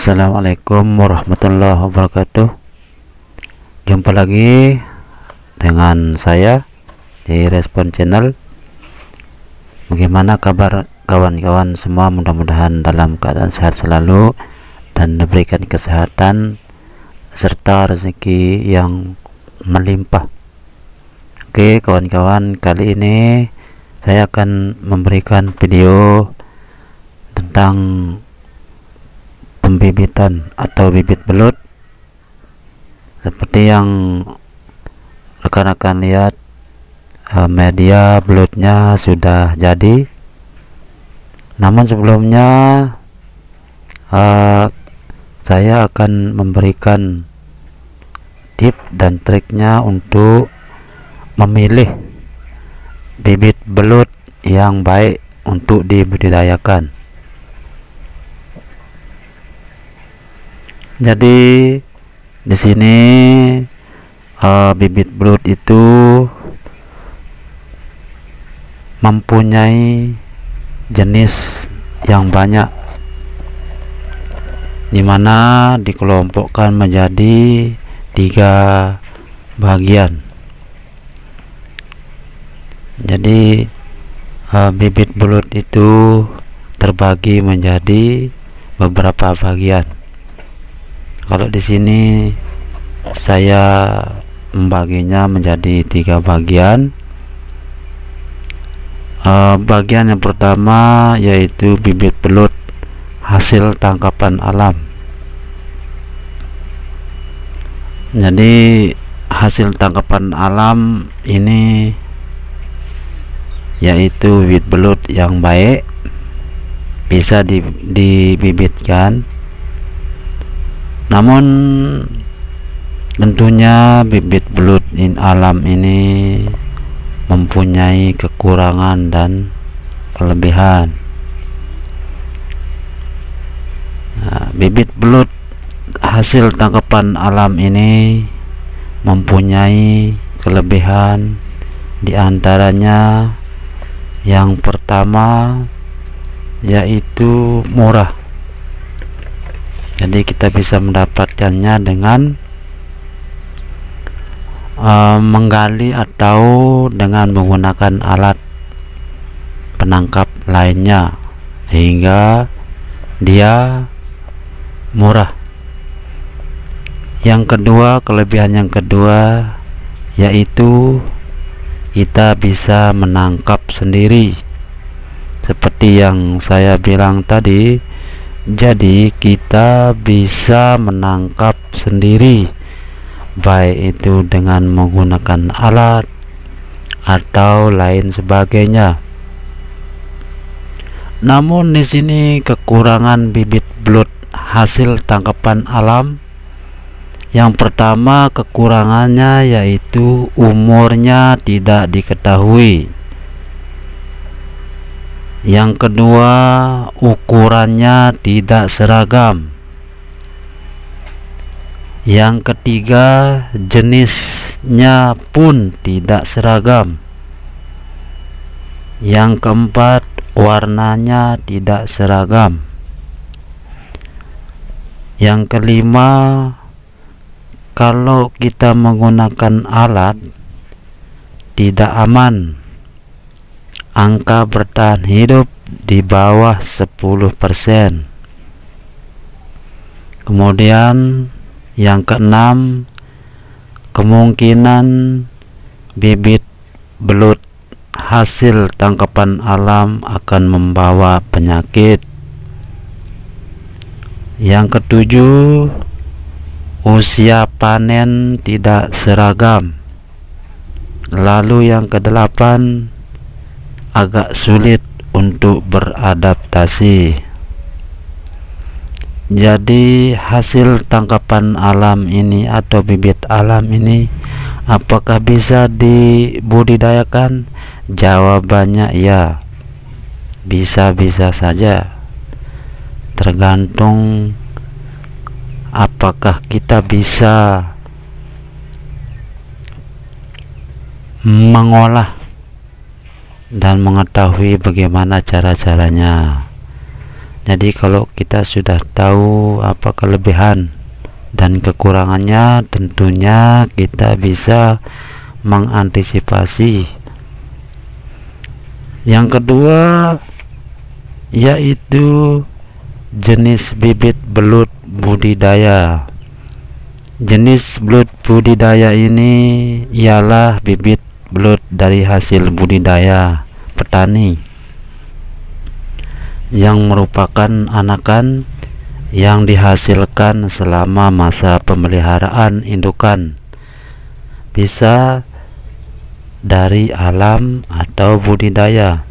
Assalamualaikum warahmatullahi wabarakatuh. Jumpa lagi dengan saya di Respon Channel. Bagaimana kabar kawan-kawan semua? Mudah-mudahan dalam keadaan sehat selalu dan diberikan kesehatan serta rezeki yang melimpah. Oke kawan-kawan, kali ini saya akan memberikan video tentang pembibitan atau bibit belut. Seperti yang rekan-rekan lihat, media belutnya sudah jadi. Namun sebelumnya saya akan memberikan tips dan triknya untuk memilih bibit belut yang baik untuk dibudidayakan. Jadi di sini bibit belut itu mempunyai jenis yang banyak, dimana dikelompokkan menjadi 3 bagian. Jadi bibit belut itu terbagi menjadi beberapa bagian. Kalau di sini saya membaginya menjadi 3 bagian. Bagian yang pertama yaitu bibit belut hasil tangkapan alam. Jadi hasil tangkapan alam ini yaitu bibit belut yang baik, bisa dibibitkan. Namun tentunya bibit belut alam ini mempunyai kekurangan dan kelebihan. Bibit belut hasil tangkapan alam ini mempunyai kelebihan, diantaranya yang pertama yaitu murah. Jadi kita bisa mendapatkannya dengan menggali atau dengan menggunakan alat penangkap lainnya, sehingga dia murah. Yang kedua, kelebihan yang kedua yaitu kita bisa menangkap sendiri, seperti yang saya bilang tadi. Jadi kita bisa menangkap sendiri, baik itu dengan menggunakan alat atau lain sebagainya. Namun di sini kekurangan bibit belut hasil tangkapan alam. Yang pertama, kekurangannya yaitu umurnya tidak diketahui. Yang kedua, ukurannya tidak seragam. Yang ketiga, jenisnya pun tidak seragam. Yang keempat, warnanya tidak seragam. Yang kelima, kalau kita menggunakan alat tidak aman. Angka bertahan hidup di bawah 10%. Kemudian yang keenam, kemungkinan bibit belut hasil tangkapan alam akan membawa penyakit. Yang ketujuh, usia panen tidak seragam. Lalu yang kedelapan, agak sulit untuk beradaptasi. Jadi hasil tangkapan alam ini atau bibit alam ini apakah bisa dibudidayakan? Jawabannya ya, bisa-bisa saja, tergantung apakah kita bisa mengolah dan mengetahui bagaimana cara-caranya. Jadi kalau kita sudah tahu apa kelebihan dan kekurangannya, tentunya kita bisa mengantisipasi. Yang kedua yaitu jenis bibit belut budidaya. Jenis belut budidaya ini ialah bibit belut dari hasil budidaya petani yang merupakan anakan yang dihasilkan selama masa pemeliharaan indukan, bisa dari alam atau budidaya.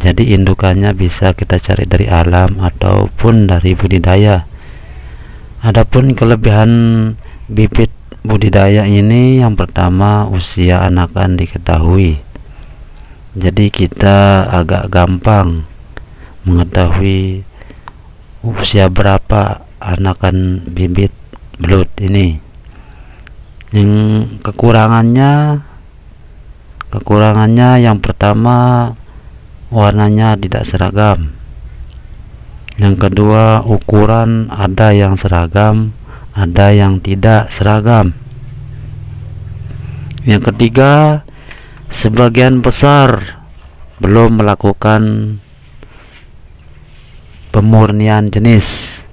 Jadi indukannya bisa kita cari dari alam ataupun dari budidaya. Adapun kelebihan bibit budidaya ini, yang pertama usia anakan diketahui. Jadi kita agak gampang mengetahui usia berapa anakan bibit belut ini. Yang kekurangannya yang pertama, warnanya tidak seragam. Yang kedua, ukuran ada yang seragam, ada yang tidak seragam. Yang ketiga, sebagian besar belum melakukan pemurnian jenis.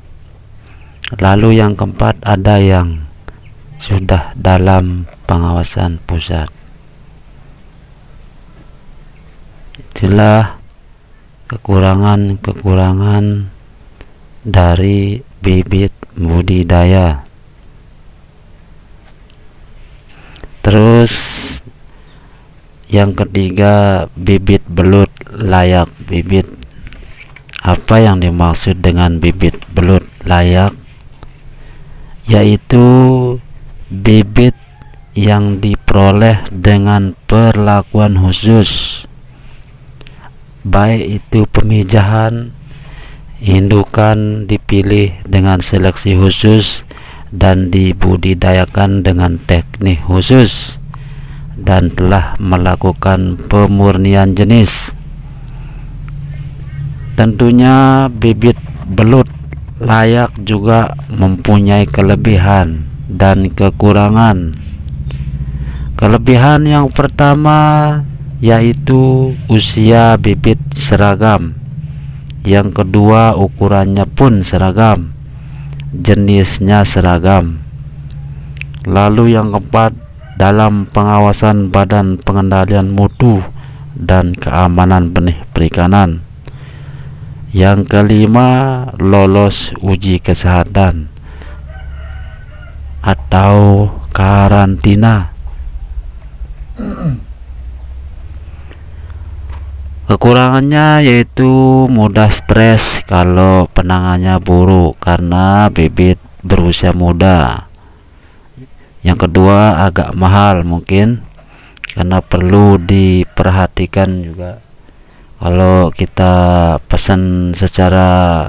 Lalu yang keempat, ada yang sudah dalam pengawasan pusat. Itulah kekurangan dari bibit budidaya. Terus yang ketiga, bibit belut layak bibit. Apa yang dimaksud dengan bibit belut layak? Yaitu bibit yang diperoleh dengan perlakuan khusus, baik itu pemijahan, indukan dipilih dengan seleksi khusus dan dibudidayakan dengan teknik khusus, dan telah melakukan pemurnian jenis. Tentunya bibit belut layak juga mempunyai kelebihan dan kekurangan. Kelebihan yang pertama yaitu usia bibit seragam. Yang kedua, ukurannya pun seragam, jenisnya seragam. Lalu yang keempat, dalam pengawasan Badan Pengendalian Mutu dan Keamanan Benih Perikanan. Yang kelima, lolos uji kesehatan atau karantina. Kekurangannya yaitu mudah stres kalau penanganannya buruk karena bibit berusia muda. Yang kedua, agak mahal mungkin karena perlu diperhatikan juga kalau kita pesan secara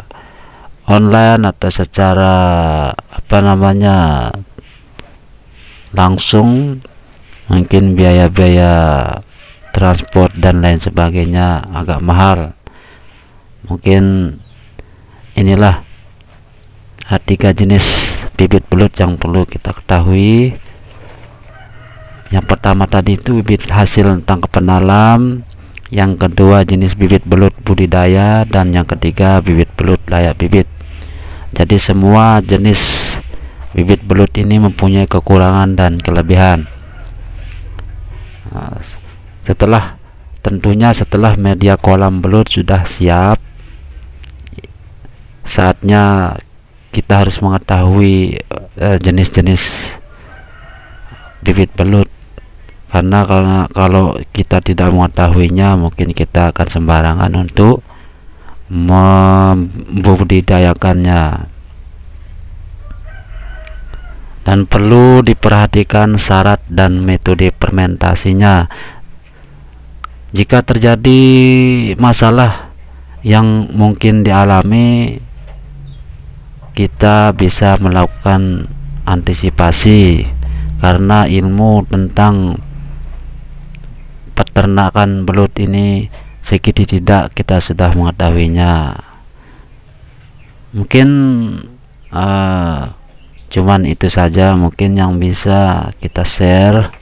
online atau secara langsung, mungkin biaya-biaya transport dan lain sebagainya agak mahal. Mungkin inilah 3 jenis bibit belut yang perlu kita ketahui. Yang pertama tadi itu bibit hasil tangkapan alam, yang kedua jenis bibit belut budidaya, dan yang ketiga bibit belut layak bibit. Jadi semua jenis bibit belut ini mempunyai kekurangan dan kelebihan. Tentunya setelah media kolam belut sudah siap, saatnya kita harus mengetahui jenis-jenis bibit belut, karena kalau kita tidak mengetahuinya, mungkin kita akan sembarangan untuk membudidayakannya. Dan perlu diperhatikan syarat dan metode fermentasinya. Jika terjadi masalah yang mungkin dialami, kita bisa melakukan antisipasi karena ilmu tentang peternakan belut ini sedikit tidak kita sudah mengetahuinya. Mungkin cuman itu saja mungkin yang bisa kita share,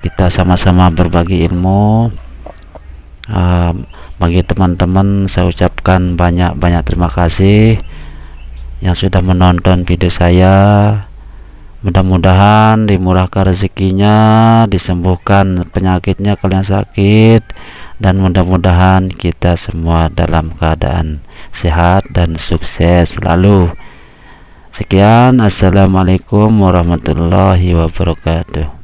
kita sama-sama berbagi ilmu. Bagi teman-teman saya ucapkan banyak terima kasih yang sudah menonton video saya. Mudah-mudahan dimurahkan rezekinya, disembuhkan penyakitnya kalian sakit, dan mudah-mudahan kita semua dalam keadaan sehat dan sukses selalu. Sekian, assalamualaikum warahmatullahi wabarakatuh.